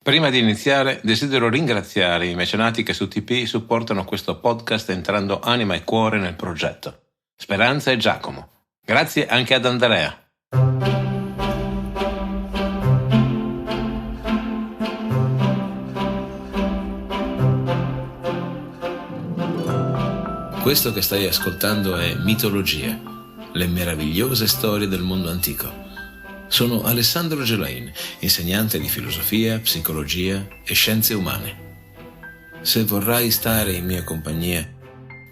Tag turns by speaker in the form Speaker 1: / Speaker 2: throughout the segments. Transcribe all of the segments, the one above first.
Speaker 1: Prima di iniziare, desidero ringraziare i mecenati che su TP supportano questo podcast entrando anima e cuore nel progetto. Speranza e Giacomo. Grazie anche ad Andrea. Questo che stai ascoltando è Mitologia, le meravigliose storie del mondo antico. Sono Alessandro Gelain, insegnante di filosofia, psicologia e scienze umane. Se vorrai stare in mia compagnia,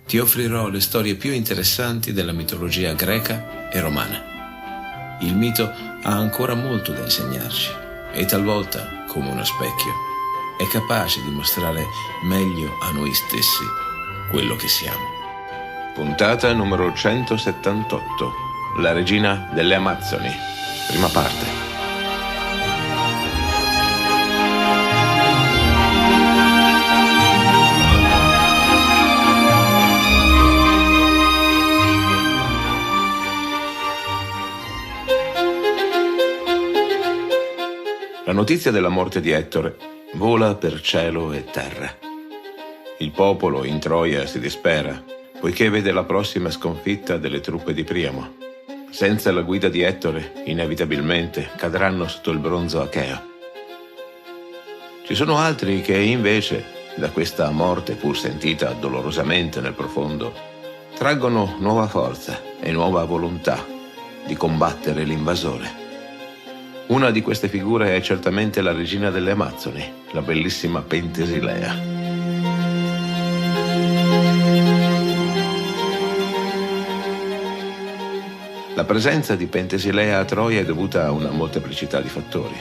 Speaker 1: ti offrirò le storie più interessanti della mitologia greca e romana. Il mito ha ancora molto da insegnarci e talvolta, come uno specchio, è capace di mostrare meglio a noi stessi quello che siamo. Puntata numero 178. La regina delle Amazzoni. Prima parte. La notizia della morte di Ettore vola per cielo e terra. Il popolo in Troia si dispera, poiché vede la prossima sconfitta delle truppe di Priamo. Senza la guida di Ettore, inevitabilmente cadranno sotto il bronzo acheo. Ci sono altri che invece, da questa morte pur sentita dolorosamente nel profondo, traggono nuova forza e nuova volontà di combattere l'invasore. Una di queste figure è certamente la regina delle Amazzoni, la bellissima Pentesilea. La presenza di Pentesilea a Troia è dovuta a una molteplicità di fattori.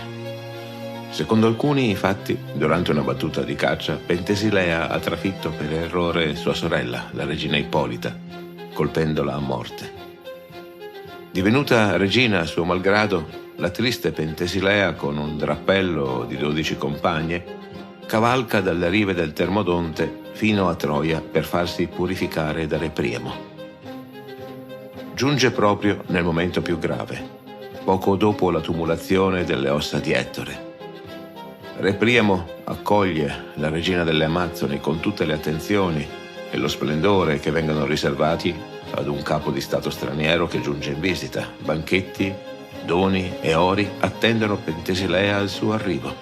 Speaker 1: Secondo alcuni, infatti, durante una battuta di caccia, Pentesilea ha trafitto per errore sua sorella, la regina Ippolita, colpendola a morte. Divenuta regina a suo malgrado, la triste Pentesilea, con un drappello di 12 compagne, cavalca dalle rive del Termodonte fino a Troia per farsi purificare da Re Priamo. Giunge proprio nel momento più grave, poco dopo la tumulazione delle ossa di Ettore. Re Priamo accoglie la regina delle Amazzoni con tutte le attenzioni e lo splendore che vengono riservati ad un capo di stato straniero che giunge in visita. Banchetti, doni e ori attendono Pentesilea al suo arrivo.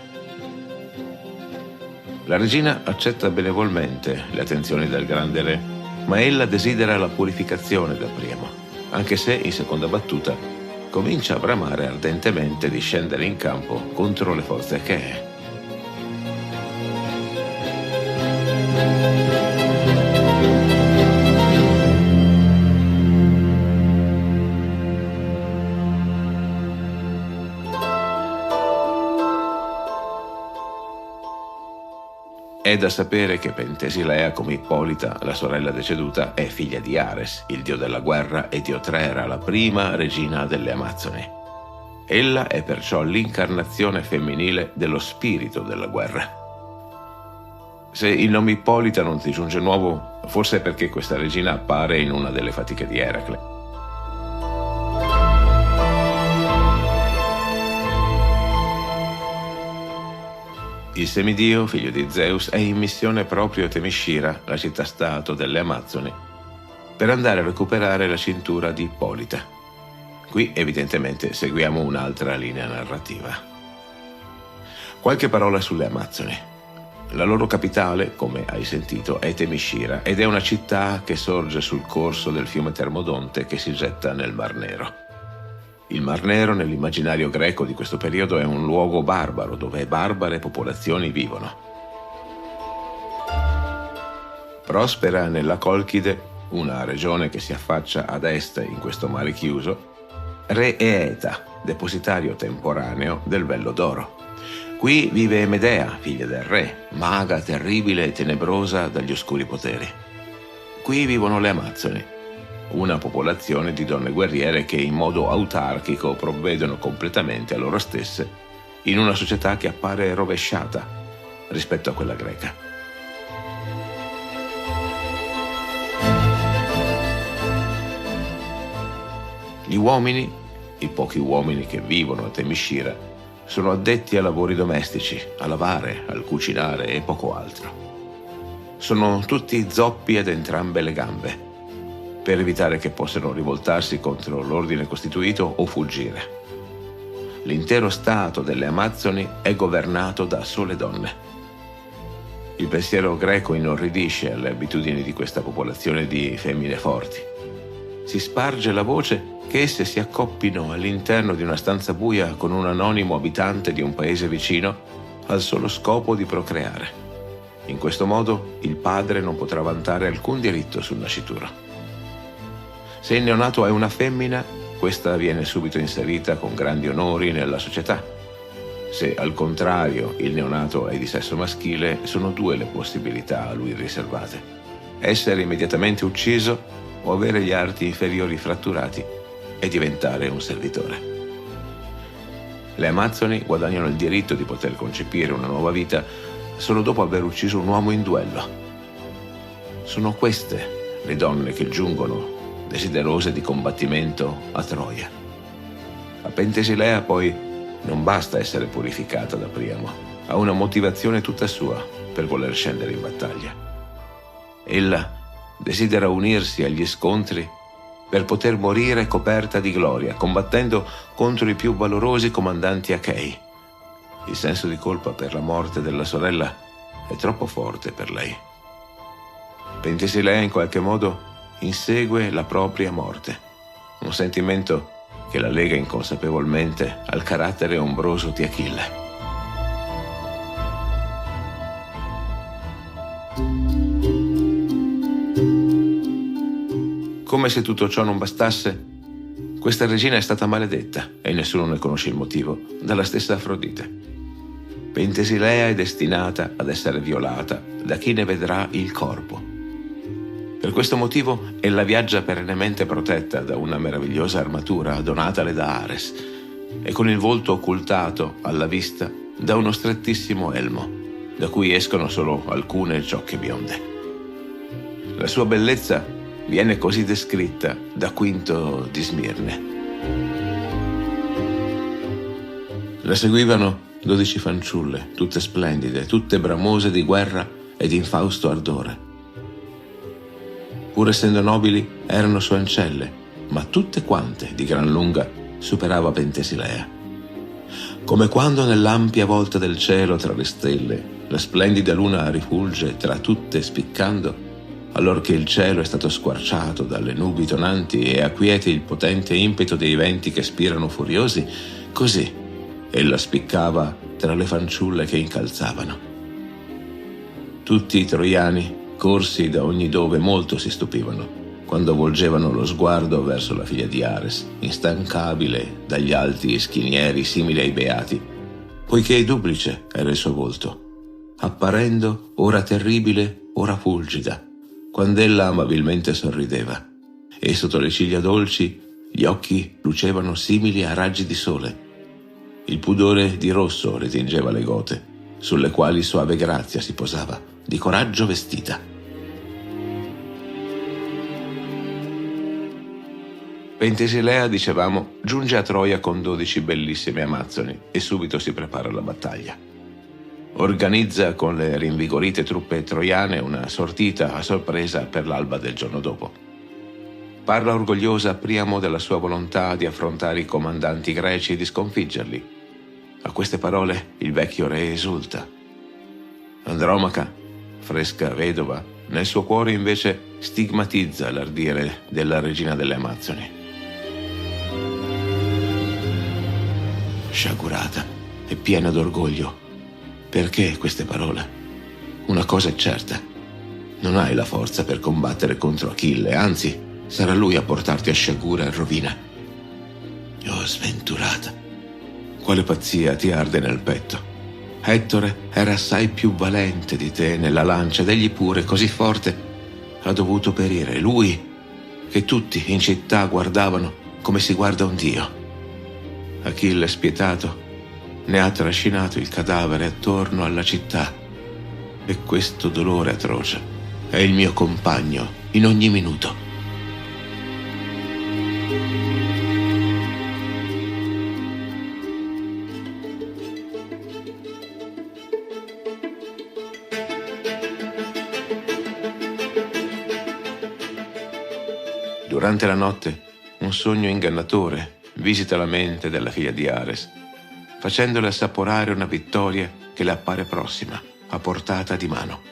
Speaker 1: La regina accetta benevolmente le attenzioni del grande re, ma ella desidera la purificazione da Priamo, anche se in seconda battuta comincia a bramare ardentemente di scendere in campo contro le forze achee. È da sapere che Pentesilea, come Ippolita, la sorella deceduta, è figlia di Ares, il dio della guerra, e di Otrera, la prima regina delle Amazzoni. Ella è perciò l'incarnazione femminile dello spirito della guerra. Se il nome Ippolita non ti giunge nuovo, forse è perché questa regina appare in una delle fatiche di Eracle. Il semidio, figlio di Zeus, è in missione proprio a Temiscira, la città-stato delle Amazzoni, per andare a recuperare la cintura di Ippolita. Qui, evidentemente, seguiamo un'altra linea narrativa. Qualche parola sulle Amazzoni. La loro capitale, come hai sentito, è Temiscira ed è una città che sorge sul corso del fiume Termodonte che si getta nel Mar Nero. Il Mar Nero, nell'immaginario greco di questo periodo, è un luogo barbaro dove barbare popolazioni vivono. Prospera nella Colchide, una regione che si affaccia ad est in questo mare chiuso, Re Eeta, depositario temporaneo del Vello d'Oro. Qui vive Medea, figlia del re, maga terribile e tenebrosa dagli oscuri poteri. Qui vivono le Amazzoni, una popolazione di donne guerriere che in modo autarchico provvedono completamente a loro stesse in una società che appare rovesciata rispetto a quella greca. Gli uomini, i pochi uomini che vivono a Temiscira,
Speaker 2: sono addetti a lavori domestici, a lavare, al cucinare e poco altro. Sono tutti zoppi ad entrambe le gambe, per evitare che possano rivoltarsi contro l'ordine costituito o fuggire. L'intero stato delle Amazzoni è governato da sole donne. Il pensiero greco inorridisce alle abitudini di questa popolazione di femmine forti. Si sparge la voce che esse si accoppino all'interno di una stanza buia con un anonimo abitante di un paese vicino al solo scopo di procreare. In questo modo il padre non potrà vantare alcun diritto sul nascituro. Se il neonato è una femmina, questa viene subito inserita con grandi onori nella società. Se al contrario il neonato è di sesso maschile, sono due le possibilità a lui riservate: essere immediatamente ucciso o avere gli arti inferiori fratturati e diventare un servitore. Le Amazzoni guadagnano il diritto di poter concepire una nuova vita solo dopo aver ucciso un uomo in duello. Sono queste le donne che giungono desiderose di combattimento a Troia. A Pentesilea poi non basta essere purificata da Priamo, ha una motivazione tutta sua per voler scendere in battaglia. Ella desidera unirsi agli scontri per poter morire coperta di gloria, combattendo contro i più valorosi comandanti achei. Il senso di colpa per la morte della sorella è troppo forte per lei. Pentesilea in qualche modo insegue la propria morte, un sentimento che la lega inconsapevolmente al carattere ombroso di Achille. Come se tutto ciò non bastasse, questa regina è stata maledetta, e nessuno ne conosce il motivo, dalla stessa Afrodite. Pentesilea è destinata ad essere violata da chi ne vedrà il corpo. Per questo motivo ella viaggia perennemente protetta da una meravigliosa armatura donatale da Ares e con il volto occultato alla vista da uno strettissimo elmo, da cui escono solo alcune ciocche bionde. La sua bellezza viene così descritta da Quinto di Smirne. La seguivano 12 fanciulle, tutte splendide, tutte bramose di guerra e di infausto ardore. Pur essendo nobili, erano sue ancelle, ma tutte quante, di gran lunga, superava Pentesilea. Come quando nell'ampia volta del cielo tra le stelle, la splendida luna rifulge tra tutte spiccando, allorché il cielo è stato squarciato dalle nubi tonanti e acquiete il potente impeto dei venti che spirano furiosi, così ella spiccava tra le fanciulle che incalzavano. Tutti i troiani, corsi da ogni dove, molto si stupivano quando volgevano lo sguardo verso la figlia di Ares, instancabile dagli alti schinieri simili ai beati, poiché duplice era il suo volto, apparendo ora terribile, ora fulgida, quand'ella amabilmente sorrideva, e sotto le ciglia dolci gli occhi lucevano simili a raggi di sole. Il pudore di rosso le tingeva le gote, sulle quali soave grazia si posava, di coraggio vestita. Pentesilea, dicevamo, giunge a Troia con 12 bellissime Amazzoni e subito si prepara alla battaglia. Organizza con le rinvigorite truppe troiane una sortita a sorpresa per l'alba del giorno dopo. Parla orgogliosa a Priamo della sua volontà di affrontare i comandanti greci e di sconfiggerli. A queste parole il vecchio re esulta. Andromaca, fresca vedova, nel suo cuore invece stigmatizza l'ardire della regina delle Amazzoni. Sciagurata e piena d'orgoglio, perché queste parole? Una cosa è certa: non hai la forza per combattere contro Achille, anzi, sarà lui a portarti a sciagura e rovina. Oh, sventurata, quale pazzia ti arde nel petto? Ettore era assai più valente di te nella lancia ed egli pure, così forte, ha dovuto perire. Lui, che tutti in città guardavano come si guarda un dio. Achille, spietato, ne ha trascinato il cadavere attorno alla città, e questo dolore atroce è il mio compagno in ogni minuto. Durante la notte, un sogno ingannatore visita la mente della figlia di Ares, facendole assaporare una vittoria che le appare prossima, a portata di mano.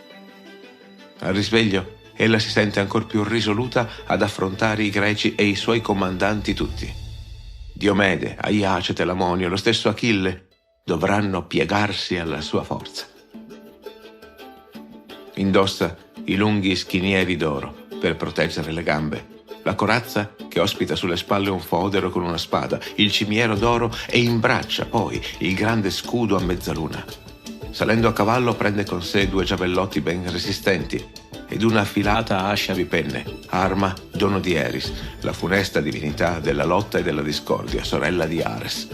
Speaker 2: Al risveglio, ella si sente ancor più risoluta ad affrontare i greci e i suoi comandanti tutti. Diomede, Aiace, Telamonio e lo stesso Achille dovranno piegarsi alla sua forza. Indossa i lunghi schinieri d'oro per proteggere le gambe, la corazza che ospita sulle spalle un fodero con una spada, il cimiero d'oro e imbraccia poi il grande scudo a mezzaluna. Salendo a cavallo prende con sé 2 giavellotti ben resistenti ed una affilata ascia di penne, arma dono di Eris, la funesta divinità della lotta e della discordia, sorella di Ares.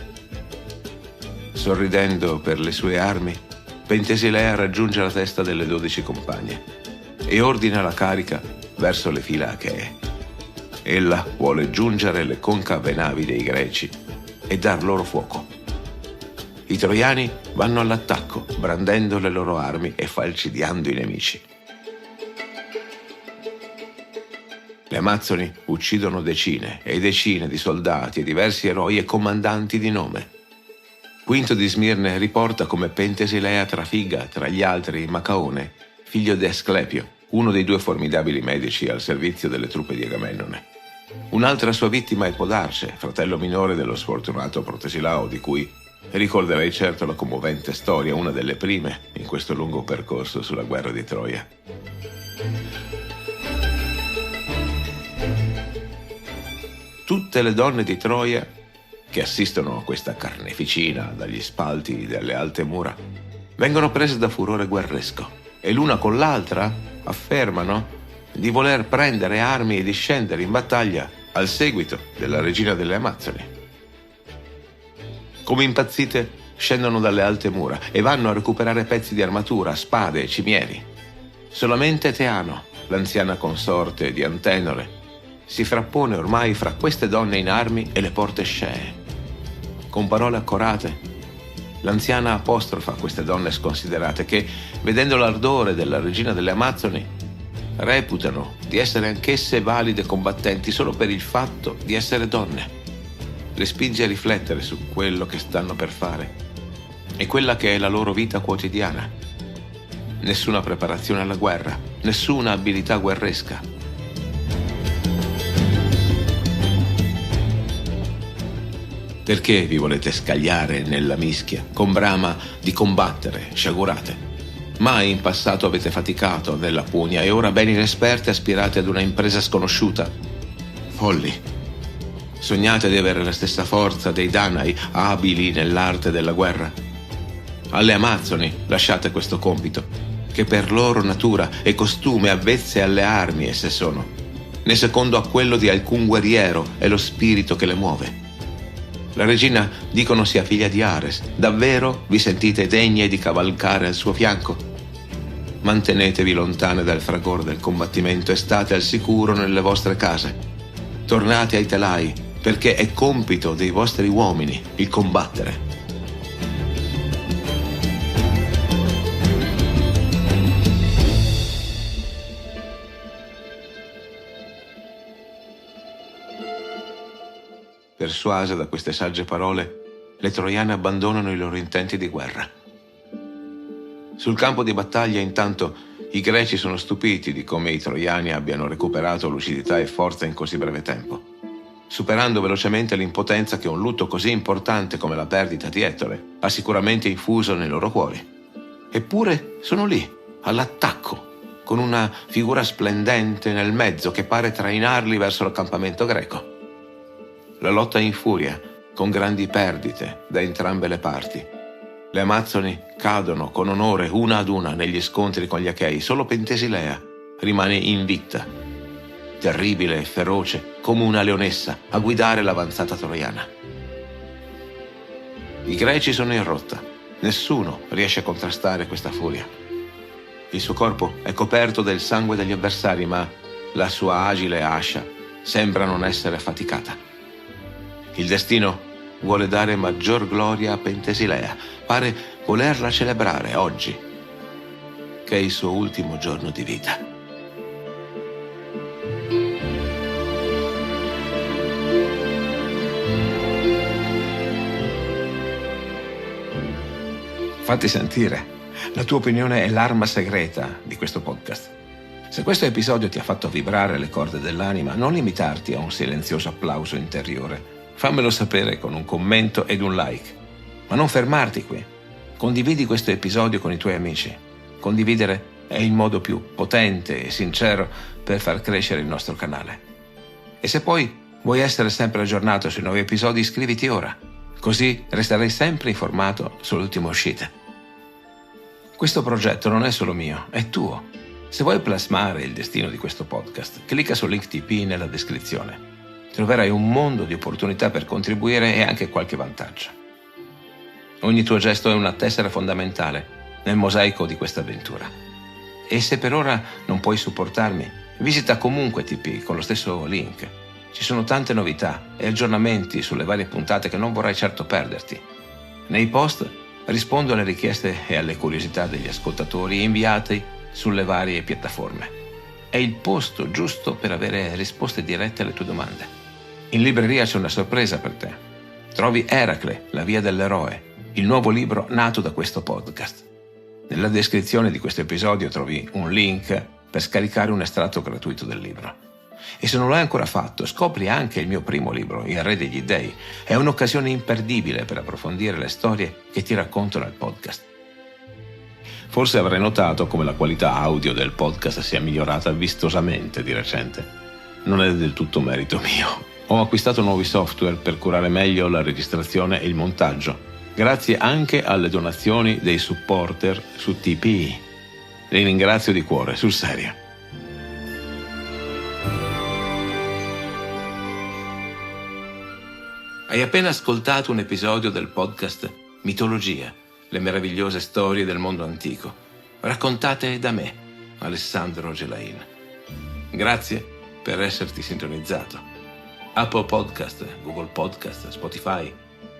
Speaker 2: Sorridendo per le sue armi, Pentesilea raggiunge la testa delle 12 compagne e ordina la carica verso le file achee. Ella vuole giungere alle concave navi dei greci e dar loro fuoco. I troiani vanno all'attacco, brandendo le loro armi e falcidiando i nemici. Le Amazzoni uccidono decine e decine di soldati e diversi eroi e comandanti di nome. Quinto di Smirne riporta come Pentesilea trafigga tra gli altri Macaone, figlio di Asclepio, uno dei 2 formidabili medici al servizio delle truppe di Agamennone. Un'altra sua vittima è Podarce, fratello minore dello sfortunato Protesilao, di cui ricorderei certo la commovente storia, una delle prime in questo lungo percorso sulla guerra di Troia. Tutte le donne di Troia che assistono a questa carneficina dagli spalti delle alte mura vengono prese da furore guerresco e l'una con l'altra affermano di voler prendere armi e di scendere in battaglia al seguito della regina delle Amazzoni. Come impazzite scendono dalle alte mura e vanno a recuperare pezzi di armatura, spade e cimieri. Solamente Teano, l'anziana consorte di Antenore, si frappone ormai fra queste donne in armi e le porte scee. Con parole accorate, l'anziana apostrofa queste donne sconsiderate che, vedendo l'ardore della regina delle Amazzoni, reputano di essere anch'esse valide combattenti solo per il fatto di essere donne. Le spinge a riflettere su quello che stanno per fare e quella che è la loro vita quotidiana. Nessuna preparazione alla guerra, nessuna abilità guerresca. Perché vi volete scagliare nella mischia, con brama di combattere, sciagurate? Mai in passato avete faticato nella pugna e ora ben inesperti aspirate ad una impresa sconosciuta? Folli! Sognate di avere la stessa forza dei Danai, abili nell'arte della guerra? Alle Amazzoni lasciate questo compito, che per loro natura e costume avvezze alle armi esse sono, né secondo a quello di alcun guerriero è lo spirito che le muove. La regina dicono sia figlia di Ares. Davvero vi sentite degne di cavalcare al suo fianco? Mantenetevi lontane dal fragore del combattimento e state al sicuro nelle vostre case. Tornate ai telai, perché è compito dei vostri uomini il combattere. Persuase da queste sagge parole, le troiane abbandonano i loro intenti di guerra. Sul campo di battaglia, intanto, i greci sono stupiti di come i troiani abbiano recuperato lucidità e forza in così breve tempo, superando velocemente l'impotenza che un lutto così importante come la perdita di Ettore ha sicuramente infuso nei loro cuori. Eppure sono lì, all'attacco, con una figura splendente nel mezzo che pare trainarli verso l'accampamento greco. La lotta infuria, con grandi perdite da entrambe le parti. Le Amazzoni cadono con onore una ad una negli scontri con gli Achei. Solo Pentesilea rimane invicta, terribile e feroce come una leonessa, a guidare l'avanzata troiana. I greci sono in rotta. Nessuno riesce a contrastare questa furia. Il suo corpo è coperto del sangue degli avversari, ma la sua agile ascia sembra non essere affaticata. Il destino vuole dare maggior gloria a Pentesilea, pare volerla celebrare oggi, che è il suo ultimo giorno di vita. Fatti sentire. La tua opinione è l'arma segreta di questo podcast. Se questo episodio ti ha fatto vibrare le corde dell'anima, non limitarti a un silenzioso applauso interiore. Fammelo sapere con un commento ed un like. Ma non fermarti qui. Condividi questo episodio con i tuoi amici. Condividere è il modo più potente e sincero per far crescere il nostro canale. E se poi vuoi essere sempre aggiornato sui nuovi episodi, iscriviti ora. Così resterai sempre informato sull'ultima uscita. Questo progetto non è solo mio, è tuo. Se vuoi plasmare il destino di questo podcast, clicca sul link TP nella descrizione. Troverai un mondo di opportunità per contribuire e anche qualche vantaggio. Ogni tuo gesto è una tessera fondamentale nel mosaico di questa avventura. E se per ora non puoi supportarmi, visita comunque TP con lo stesso link. Ci sono tante novità e aggiornamenti sulle varie puntate che non vorrai certo perderti. Nei post rispondo alle richieste e alle curiosità degli ascoltatori inviati sulle varie piattaforme. È il posto giusto per avere risposte dirette alle tue domande. In libreria c'è una sorpresa per te. Trovi Eracle, la via dell'eroe, il nuovo libro nato da questo podcast. Nella descrizione di questo episodio trovi un link per scaricare un estratto gratuito del libro. E se non l'hai ancora fatto, scopri anche il mio primo libro, Il Re degli Dei. È un'occasione imperdibile per approfondire le storie che ti racconto nel podcast. Forse avrai notato come la qualità audio del podcast sia migliorata vistosamente di recente. Non è del tutto merito mio. Ho acquistato nuovi software per curare meglio la registrazione e il montaggio, grazie anche alle donazioni dei supporter su TPI. Li ringrazio di cuore, sul serio. Hai appena ascoltato un episodio del podcast Mitologia, le meravigliose storie del mondo antico, raccontate da me, Alessandro Gelain. Grazie per esserti sintonizzato. Apple Podcast, Google Podcast, Spotify,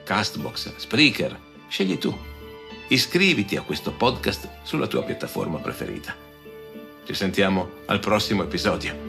Speaker 2: Castbox, Spreaker, scegli tu. Iscriviti a questo podcast sulla tua piattaforma preferita. Ci sentiamo al prossimo episodio.